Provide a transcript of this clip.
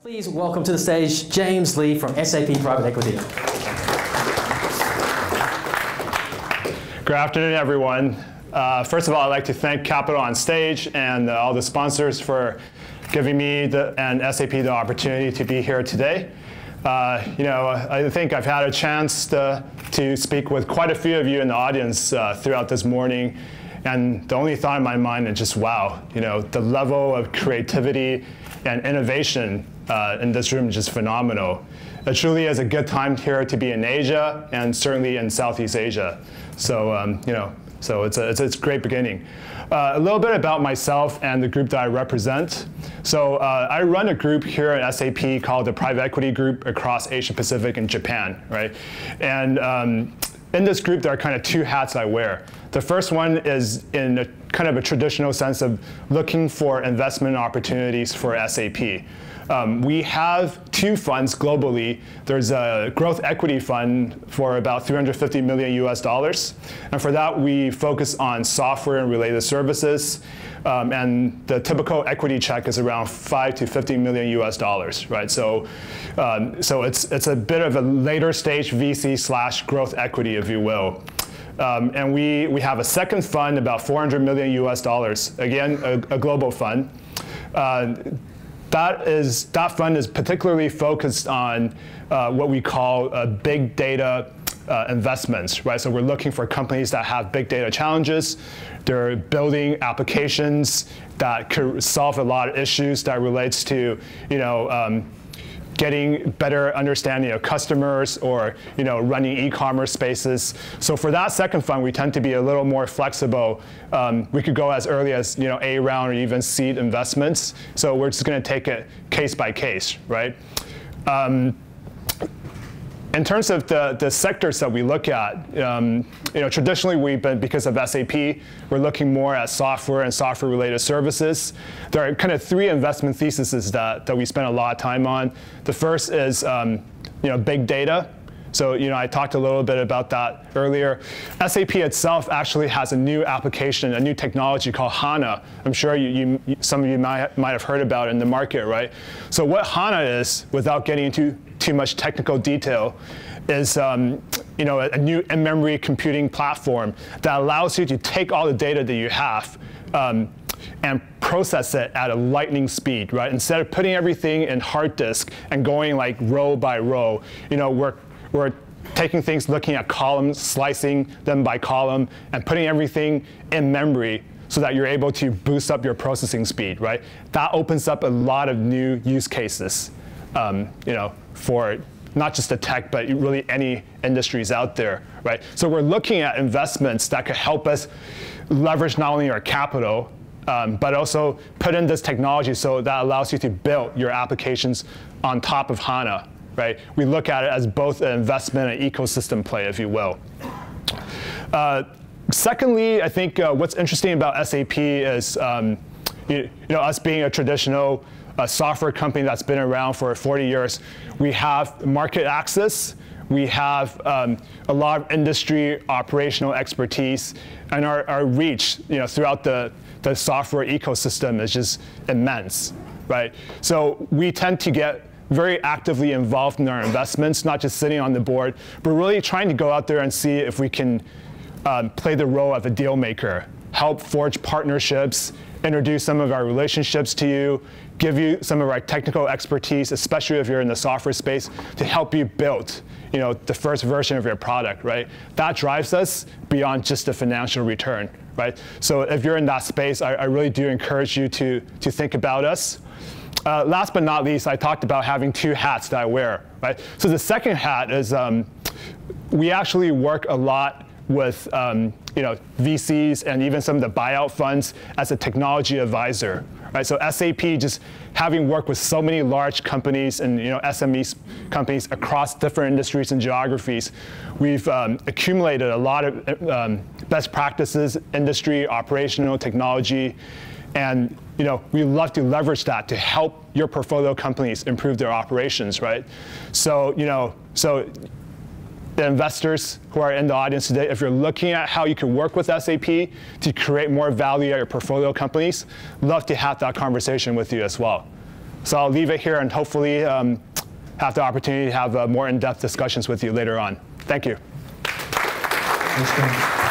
Please welcome to the stage James Lee from SAP Private Equity. Good afternoon, everyone. First of all, I'd like to thank Capital on Stage and all the sponsors for giving me and SAP the opportunity to be here today. I think I've had a chance to speak with quite a few of you in the audience throughout this morning, and the only thought in my mind is just wow, the level of creativity and innovation in this room is just phenomenal. It truly is a good time here to be in Asia and certainly in Southeast Asia. So, so it's a great beginning. A little bit about myself and the group that I represent. So I run a group here at SAP called the Private Equity Group across Asia Pacific and Japan, right? And in this group, there are kind of two hats I wear. The first one is in a kind of a traditional sense of looking for investment opportunities for SAP. We have two funds globally. There's a growth equity fund for about $350 million US. And for that, we focus on software and related services. And the typical equity check is around $5 to $50 million US, right? So it's a bit of a later stage VC / growth equity, if you will. And we have a second fund, about $400 million US, again, a global fund. That fund is particularly focused on what we call big data investments, right? So we're looking for companies that have big data challenges. They're building applications that could solve a lot of issues that relates to, getting better understanding of customers or running e-commerce spaces. So for that second fund, we tend to be a little more flexible. We could go as early as A round or even seed investments. So we're just going to take it case by case, right? In terms of the sectors that we look at, traditionally we've been, because of SAP, we're looking more at software and software-related services. There are kind of three investment theses that we spend a lot of time on. The first is big data. So I talked a little bit about that earlier. SAP itself actually has a new application, a new technology called HANA. I'm sure some of you might have heard about it in the market, right? So what HANA is, without getting into too much technical detail, is a new in-memory computing platform that allows you to take all the data that you have and process it at a lightning speed, right? Instead of putting everything in hard disk and going like row by row, we're taking things, looking at columns, slicing them by column, and putting everything in memory so that you're able to boost up your processing speed, right? That opens up a lot of new use cases, for not just the tech, but really any industries out there, right? So we're looking at investments that could help us leverage not only our capital, but also put in this technology so that allows you to build your applications on top of HANA, right? We look at it as both an investment and ecosystem play, if you will. Secondly, I think what's interesting about SAP is us being a traditional software company that's been around for 40 years. We have market access. We have a lot of industry operational expertise, and our reach throughout the software ecosystem is just immense, right? So we tend to get very actively involved in our investments, not just sitting on the board, but really trying to go out there and see if we can play the role of a deal maker, help forge partnerships, introduce some of our relationships to you, give you some of our technical expertise, especially if you're in the software space, to help you build the first version of your product, right? That drives us beyond just the financial return, right? So if you're in that space, I really do encourage you to think about us. Last but not least, I talked about having two hats that I wear, right? So the second hat is we actually work a lot with VCs and even some of the buyout funds as a technology advisor, right? So SAP, just having worked with so many large companies and SME companies across different industries and geographies, we've accumulated a lot of best practices, industry, operational, technology, and we love to leverage that to help your portfolio companies improve their operations, right? So the investors who are in the audience today, if you're looking at how you can work with SAP to create more value at your portfolio companies, love to have that conversation with you as well. So I'll leave it here and hopefully have the opportunity to have more in-depth discussions with you later on. Thank you. Thanks, James.